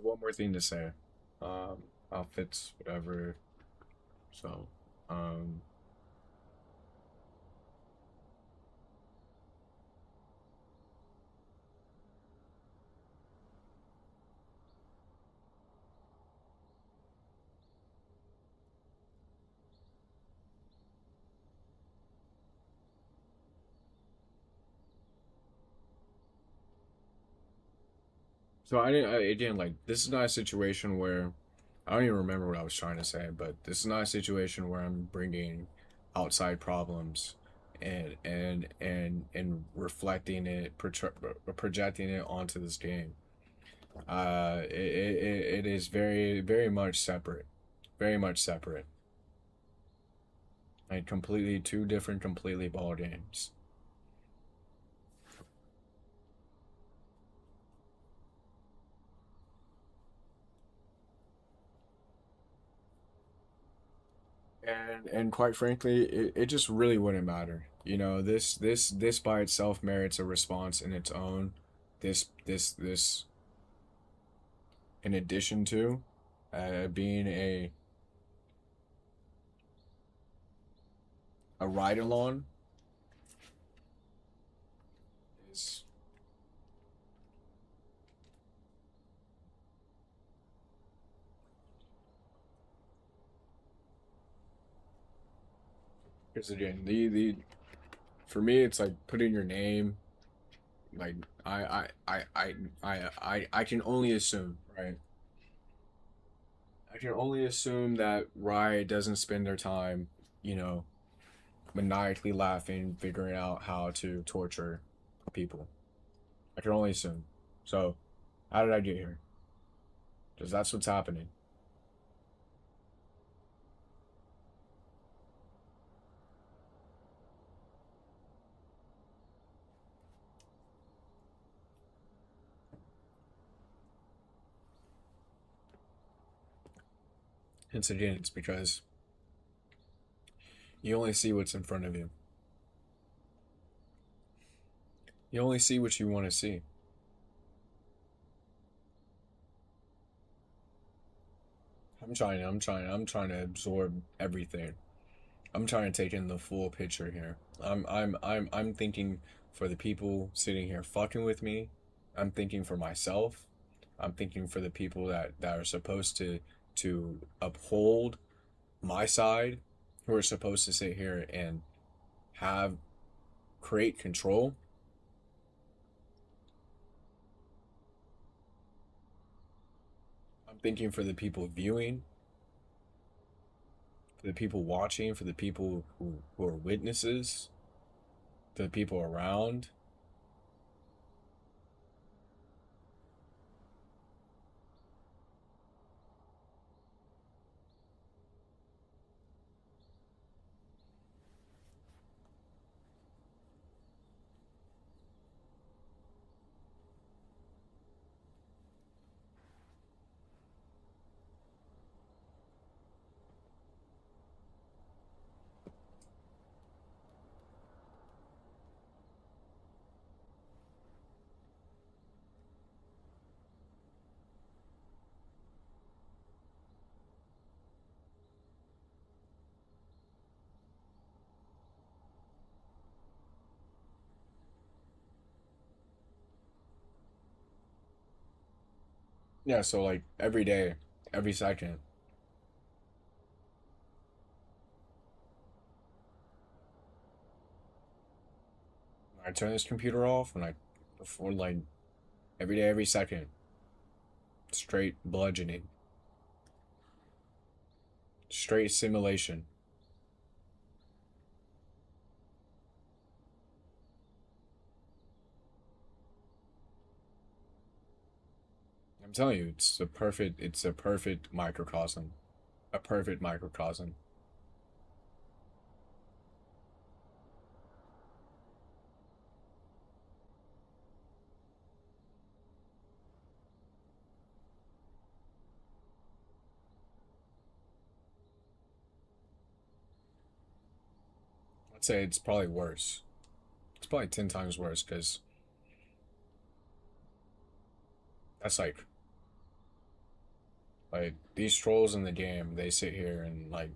have one more thing to say. Um, Outfits, whatever. So, um, so I didn't. Again, like this is not a situation where I don't even remember what I was trying to say, but this is not a situation where I'm bringing outside problems and reflecting it, projecting it onto this game. It is very much separate, very much separate. Like completely two different, completely ball games. And quite frankly, it just really wouldn't matter. You know, this by itself merits a response in its own. This in addition to being a ride along is because again the for me it's like putting your name like I can only assume, right? I can only assume that Riot doesn't spend their time, you know, maniacally laughing, figuring out how to torture people. I can only assume. So, how did I get here? Because that's what's happening. Hence again, it's because you only see what's in front of you. You only see what you want to see. I'm trying to absorb everything. I'm trying to take in the full picture here. I'm thinking for the people sitting here fucking with me. I'm thinking for myself. I'm thinking for the people that are supposed to uphold my side, who are supposed to sit here and have create control. I'm thinking for the people viewing, for the people watching, for the people who are witnesses, the people around. Yeah, so like every day, every second, when I turn this computer off, when I before like every day, every second, straight bludgeoning, straight simulation. I'm telling you, it's a perfect microcosm, a perfect microcosm. I'd say it's probably worse. It's probably 10 times worse because that's like Like these trolls in the game, they sit here and like,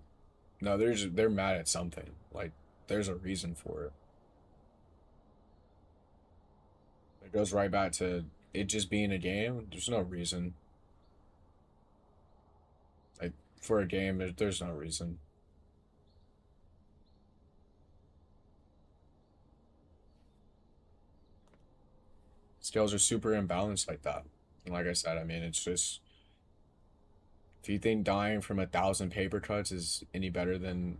no, they're mad at something. Like there's a reason for it. It goes right back to it just being a game. There's no reason. Like for a game, there's no reason. Scales are super imbalanced like that. And like I said, I mean, it's just if you think dying from 1,000 paper cuts is any better than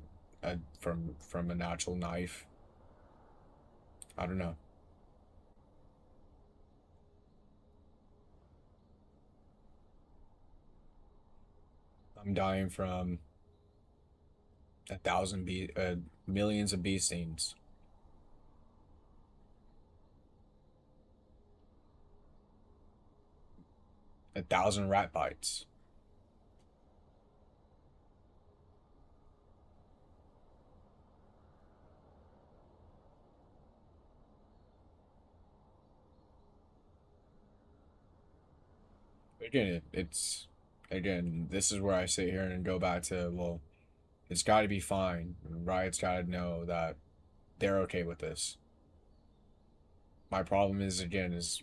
from a natural knife, I don't know. I'm dying from millions of bee stings. 1,000 rat bites. Again, it's again. This is where I sit here and go back to well, it's got to be fine. Riot's got to know that they're okay with this. My problem is again is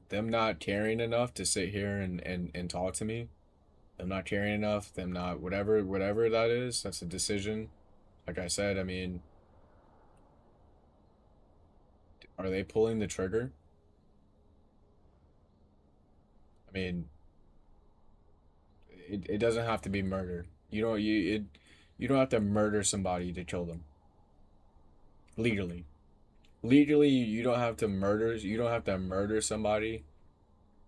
them not caring enough to sit here and talk to me. Them not caring enough. Them not whatever that is. That's a decision. Like I said, I mean, are they pulling the trigger? I mean, it doesn't have to be murder. You don't have to murder somebody to kill them. Legally. Legally you don't have to murder somebody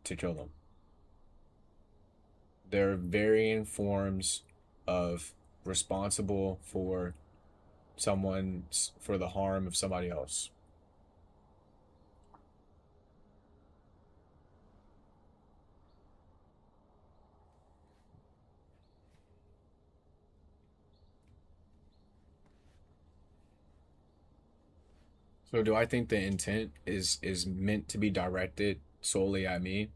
to kill them. There are varying forms of responsible for the harm of somebody else. So do I think the intent is meant to be directed solely at me?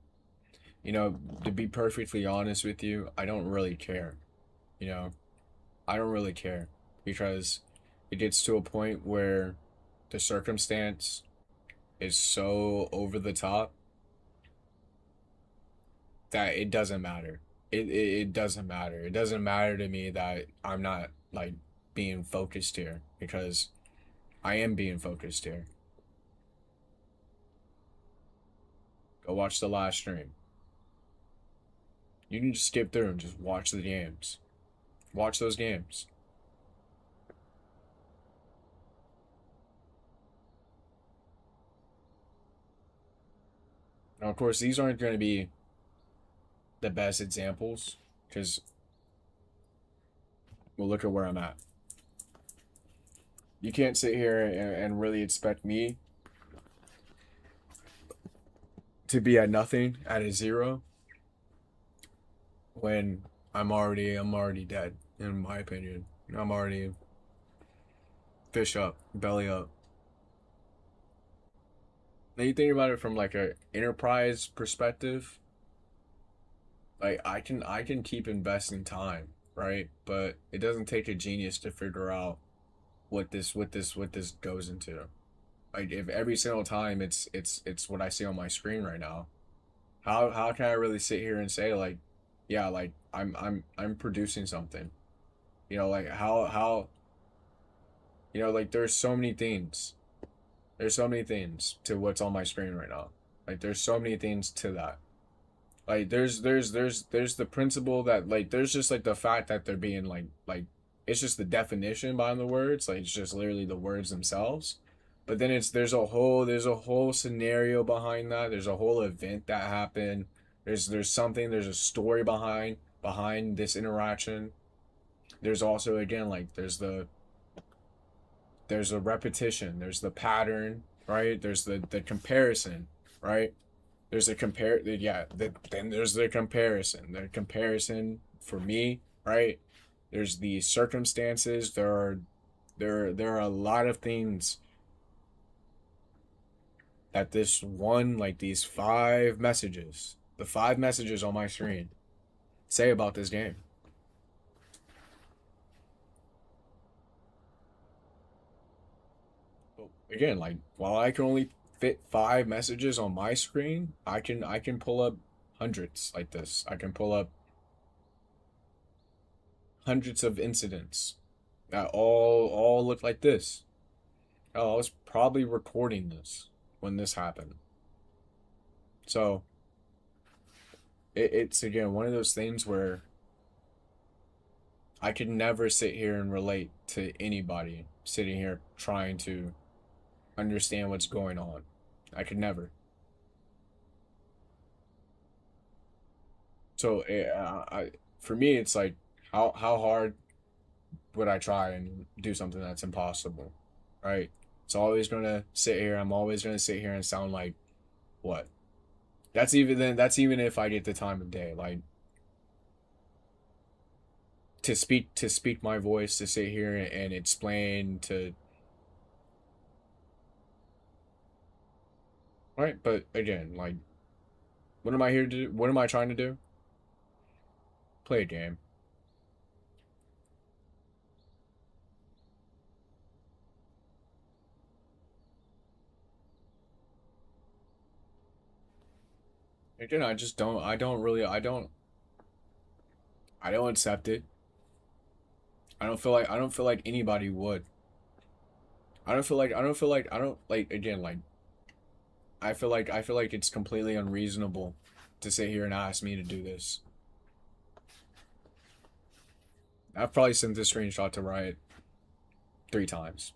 You know, to be perfectly honest with you, I don't really care. You know, I don't really care because it gets to a point where the circumstance is so over the top that it doesn't matter. It doesn't matter. It doesn't matter to me that I'm not like being focused here because I am being focused here. Go watch the last stream. You can just skip through and just watch the games. Watch those games. Now, of course, these aren't going to be the best examples because well, look at where I'm at. You can't sit here and really expect me to be at nothing, at a zero, when I'm already dead, in my opinion. I'm already fish up, belly up. Now you think about it from like a enterprise perspective, like I can keep investing time, right? But it doesn't take a genius to figure out what this goes into. Like if every single time it's what I see on my screen right now, how can I really sit here and say like, yeah, like I'm producing something. You know, like how you know, like there's so many things. There's so many things to what's on my screen right now. Like there's so many things to that. Like there's the principle that like there's just like the fact that they're being like it's just the definition behind the words, like it's just literally the words themselves. But then it's there's a whole scenario behind that. There's a whole event that happened. There's a story behind this interaction. There's also again like there's a repetition, there's the pattern, right? There's the comparison, right? There's a compare yeah, then there's the comparison for me, right? There's the circumstances, there are a lot of things that this one like these five messages, the 5 messages on my screen say about this game? But again, like while I can only fit 5 messages on my screen, I can pull up hundreds like this. I can pull up hundreds of incidents that all look like this. Oh, I was probably recording this when this happened. So it's again one of those things where I could never sit here and relate to anybody sitting here trying to understand what's going on. I could never. So for me, it's like how hard would I try and do something that's impossible, right? It's always gonna sit here. I'm always gonna sit here and sound like what? That's even then. That's even if I get the time of day, like to speak my voice, to sit here and explain to. Right, but again, like, what am I here to do? What am I trying to do? Play a game. Again, I just don't. I don't really. I don't. I don't accept it. I don't feel like. I don't feel like anybody would. I don't feel like. I don't feel like. I don't like. Again, like. I feel like. I feel like it's completely unreasonable to sit here and ask me to do this. I've probably sent this screenshot to Riot 3 times,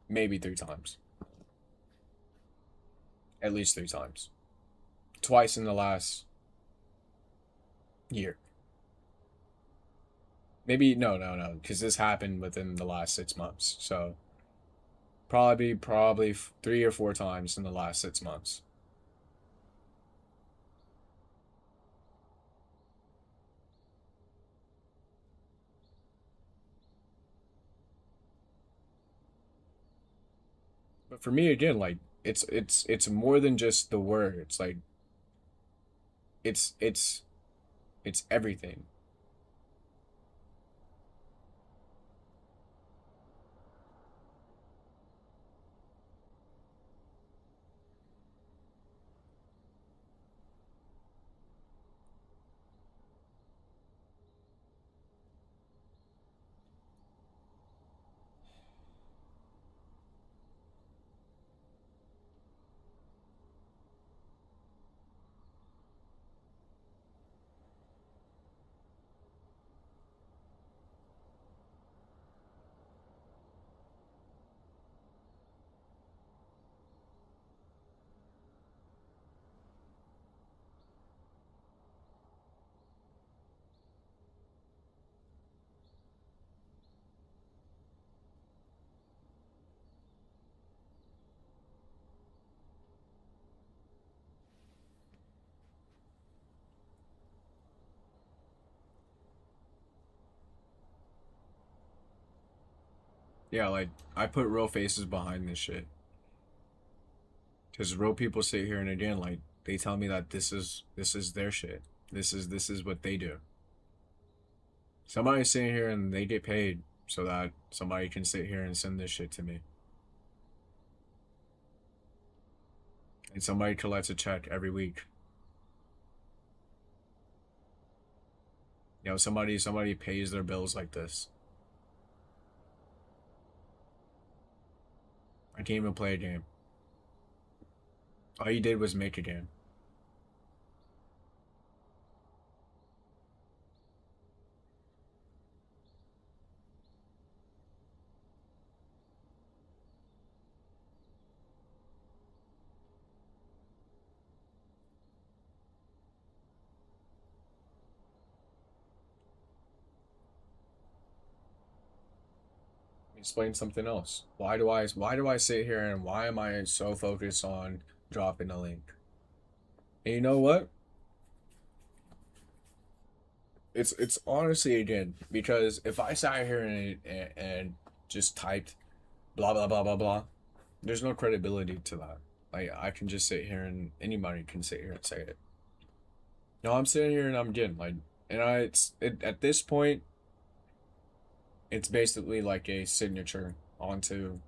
maybe 3 times, at least 3 times, twice in the last year. Maybe no, because this happened within the last 6 months. So probably 3 or 4 times in the last 6 months. But for me, again, like it's more than just the words. Like it's it's it's everything. Yeah, like I put real faces behind this shit because real people sit here and again, like they tell me that this is their shit. This is what they do. Somebody's sitting here and they get paid so that somebody can sit here and send this shit to me. And somebody collects a check every week. Somebody pays their bills like this. I can't even play a game. All you did was make a game. Explain something else. Why do I sit here and why am I so focused on dropping a link? And you know what? It's honestly again because if I sat here and just typed blah blah blah blah blah, there's no credibility to that. Like I can just sit here and anybody can sit here and say it. No, I'm sitting here and I'm getting like, and at this point, it's basically like a signature onto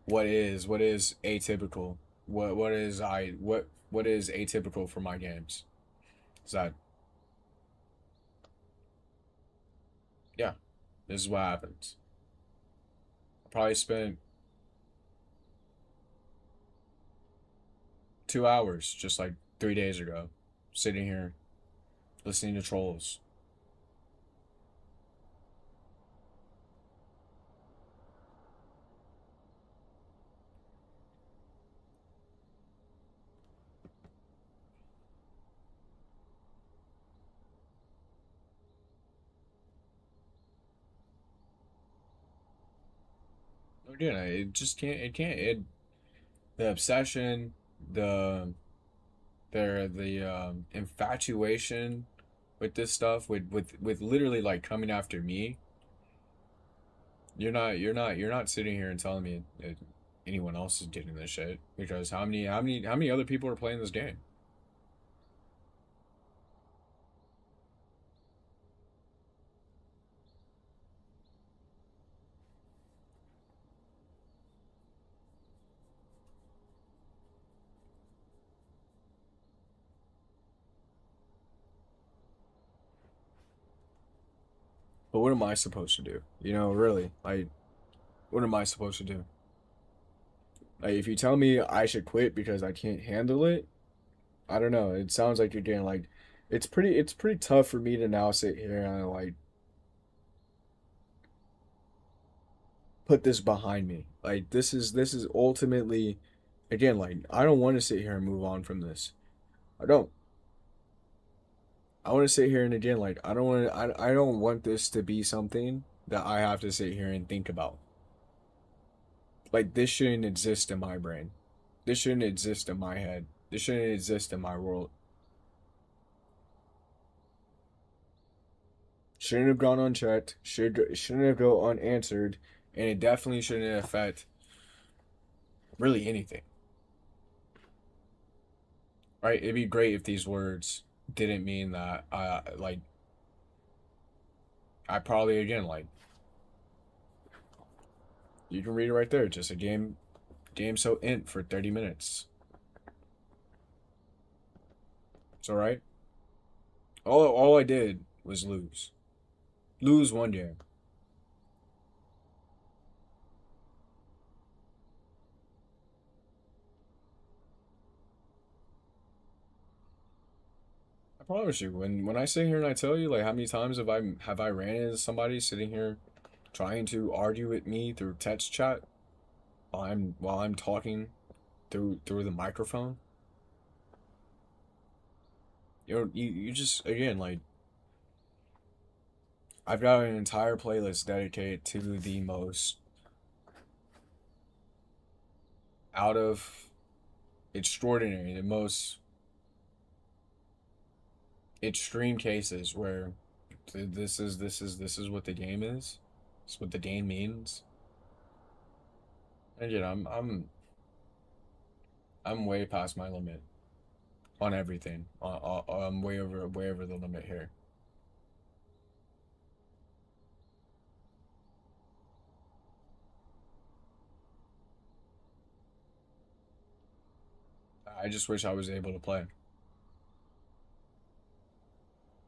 what is atypical, what is atypical for my games. Is that yeah, this is what happens. I probably spent 2 hours just like 3 days ago, sitting here listening to trolls. Again, it just can't. It can't. The obsession, the the infatuation with this stuff, with literally like coming after me. You're not sitting here and telling me anyone else is getting this shit because how many other people are playing this game? But what am I supposed to do? Really, like, what am I supposed to do? Like, if you tell me I should quit because I can't handle it, I don't know. It sounds like you're getting like, it's pretty tough for me to now sit here and like put this behind me. Like, this is ultimately, again, like I don't want to sit here and move on from this. I don't. I want to sit here and again, like I don't want this to be something that I have to sit here and think about. Like this shouldn't exist in my brain. This shouldn't exist in my head. This shouldn't exist in my world. Shouldn't have gone unchecked. Shouldn't have go unanswered, and it definitely shouldn't affect really anything. Right? It'd be great if these words didn't mean that I probably again like you can read it right there. Just a game so int for 30 minutes. It's all right. All I did was lose. Lose one game. I promise you, when I sit here and I tell you like how many times have I ran into somebody sitting here trying to argue with me through text chat while I'm talking through the microphone. You just again like I've got an entire playlist dedicated to the most out of extraordinary, the most extreme cases where this is what the game is. This is what the game means. And I'm way past my limit on everything. I'm way over the limit here. I just wish I was able to play.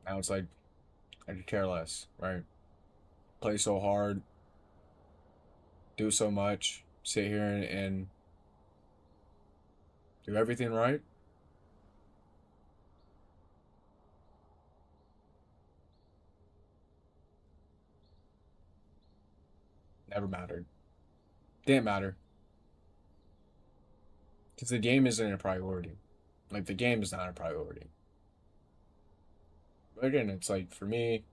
Now it's like I could care less, right? Play so hard, do so much, sit here and do everything right. Never mattered. Didn't matter because the game isn't a priority. Like the game is not a priority. But again, it's like for me,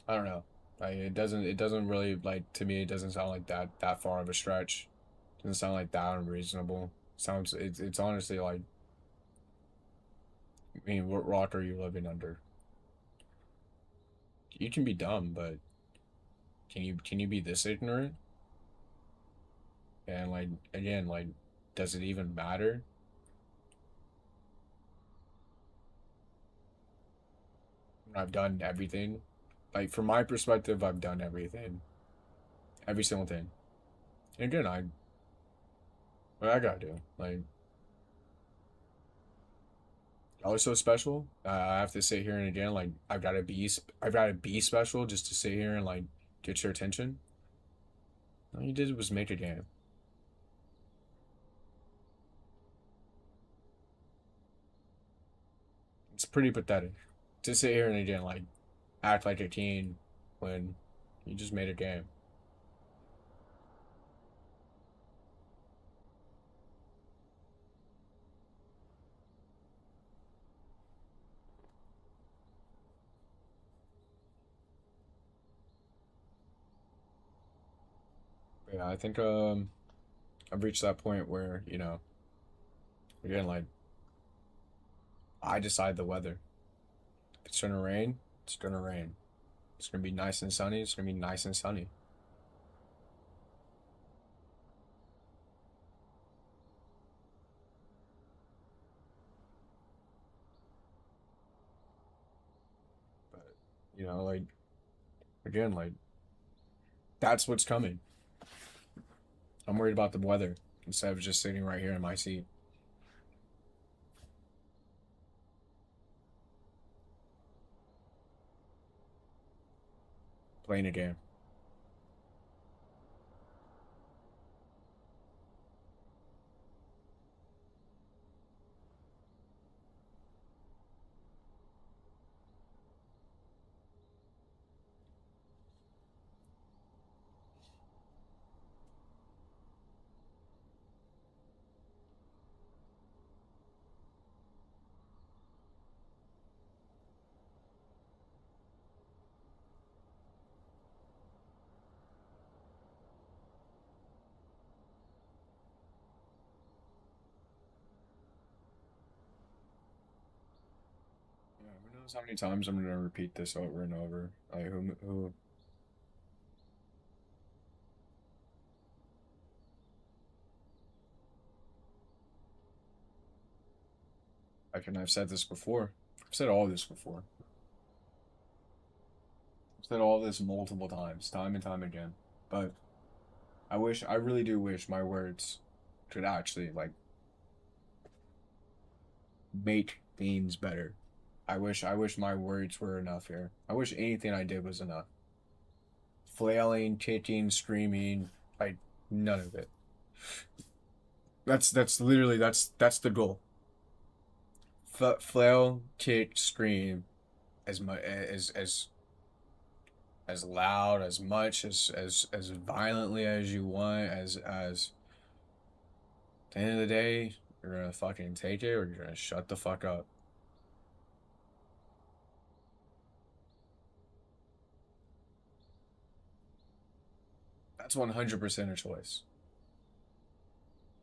I don't know. Like it doesn't really like to me. It doesn't sound like that far of a stretch. It doesn't sound like that unreasonable. Sounds it's honestly like I mean, what rock are you living under? You can be dumb, but can you be this ignorant? And like again, like does it even matter? I've done everything. Like from my perspective, I've done everything, every single thing. And again, what I gotta do? Like, y'all are so special. I have to sit here and again, like, I've gotta be special just to sit here and like get your attention. All you did was make a game. It's pretty pathetic to sit here and again, like, act like a teen when you just made a game. But yeah, I think I've reached that point where again, like, I decide the weather. If it's gonna rain, it's gonna rain. It's gonna be nice and sunny. It's gonna be nice and sunny. But like, again, like, that's what's coming. I'm worried about the weather instead of just sitting right here in my seat playing a game. Yeah, who knows how many times I'm gonna repeat this over and over? Like, who? I've said this before. I've said all this before. I've said all this multiple times, time and time again. But I really do wish my words could actually like make things better. I wish my words were enough here. I wish anything I did was enough. Flailing, kicking, screaming, like none of it. That's literally that's the goal. Flail, kick, scream as much as loud, as much as violently as you want, as at the end of the day, you're gonna fucking take it or you're gonna shut the fuck up. That's 100% a choice.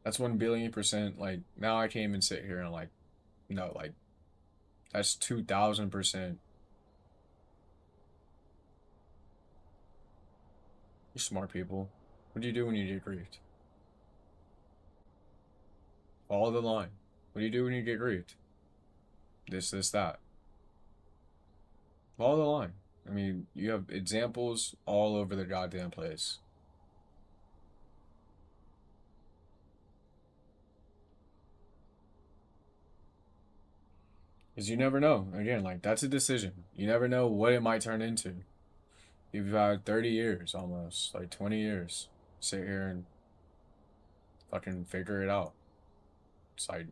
That's 1 billion%. Like now I can't even sit here and like no, like that's 2,000%. You smart people. What do you do when you get griefed? Follow the line. What do you do when you get griefed? This, that. Follow the line. I mean, you have examples all over the goddamn place. Because you never know. Again, like, that's a decision. You never know what it might turn into. You've had 30 years almost, like 20 years. Sit here and fucking figure it out. It's like,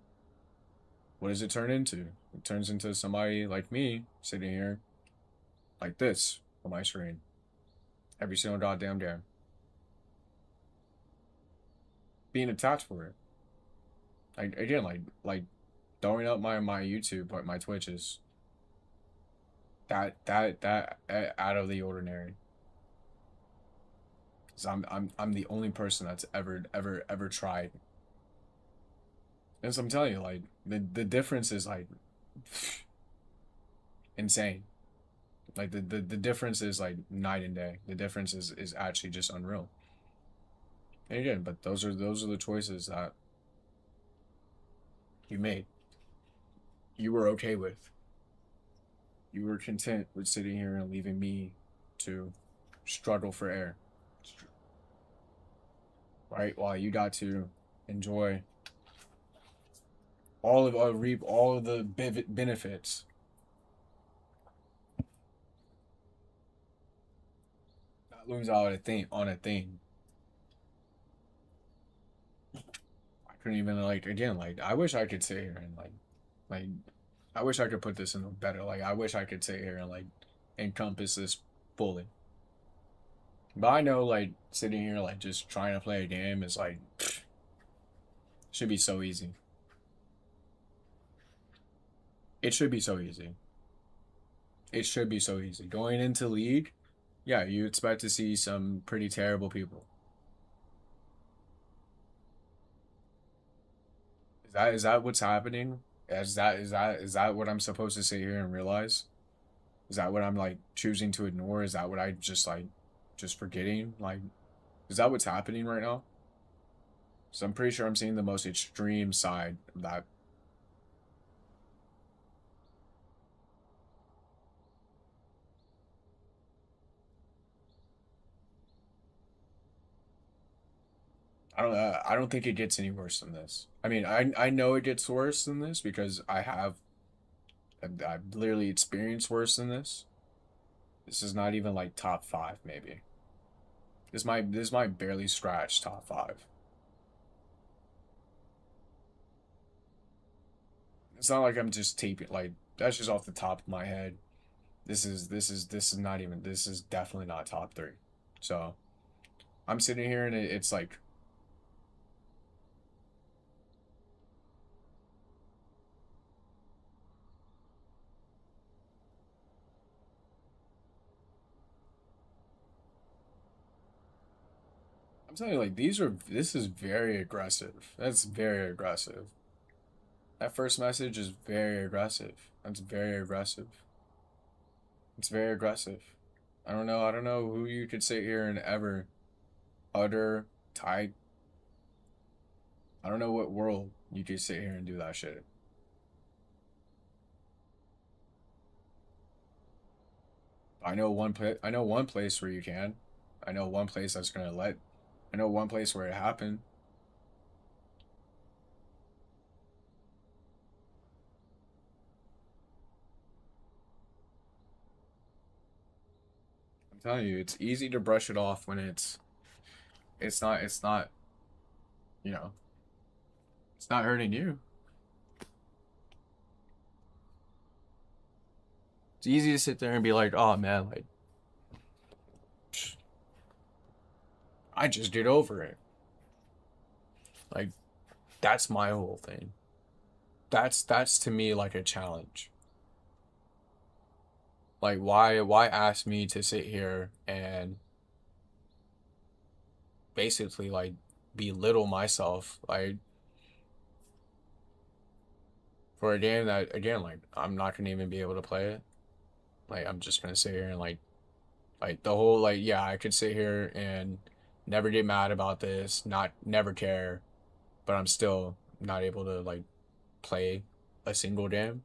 what does it turn into? It turns into somebody like me sitting here like this on my screen every single goddamn day. Being attached for it. Like, again, like throwing up my YouTube, like my Twitches. That out of the ordinary. Cause I'm the only person that's ever tried. And so I'm telling you, like the difference is like insane. Like the difference is like night and day. The difference is actually just unreal. And again, but those are the choices that you made, you were okay with. You were content with sitting here and leaving me to struggle for air, right? While you got to enjoy all of reap all of the benefits. Not lose out on a thing. I couldn't even like again like I wish I could sit here and like I wish I could put this in a better like I wish I could sit here and like encompass this fully. But I know like sitting here like just trying to play a game is like should be so easy. It should be so easy. It should be so easy. Going into league, yeah, you expect to see some pretty terrible people. Is that what's happening? Is that what I'm supposed to sit here and realize? Is that what I'm like choosing to ignore? Is that what I just like just forgetting? Like, is that what's happening right now? So I'm pretty sure I'm seeing the most extreme side of that. I don't think it gets any worse than this. I mean, I know it gets worse than this because I've literally experienced worse than this. This is not even like top five, maybe. This might barely scratch top five. It's not like I'm just taping like that's just off the top of my head. This is not even this is definitely not top three. So I'm sitting here and it's like I'm telling you like this is very aggressive. That's very aggressive. That first message is very aggressive. That's very aggressive. It's very aggressive. I don't know who you could sit here and ever utter type. I don't know what world you could sit here and do that shit. I know one place where you can. I know one place that's gonna let. I know one place where it happened. I'm telling you, it's easy to brush it off when it's not you know it's not hurting you. It's easy to sit there and be like, oh man, like I just get over it. Like that's my whole thing. That's to me like a challenge. Like why ask me to sit here and basically like belittle myself like for a game that again like I'm not gonna even be able to play it. Like I'm just gonna sit here and like the whole like yeah I could sit here and never get mad about this, not never care, but I'm still not able to like play a single game.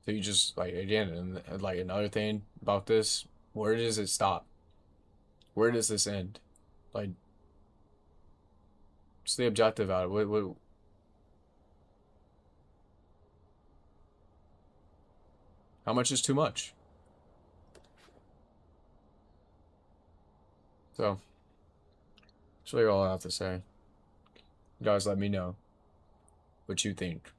So you just like again and like another thing about this, where does it stop? Where does this end? Like what's the objective out of it? How much is too much? So that's really all I have to say. You guys let me know what you think.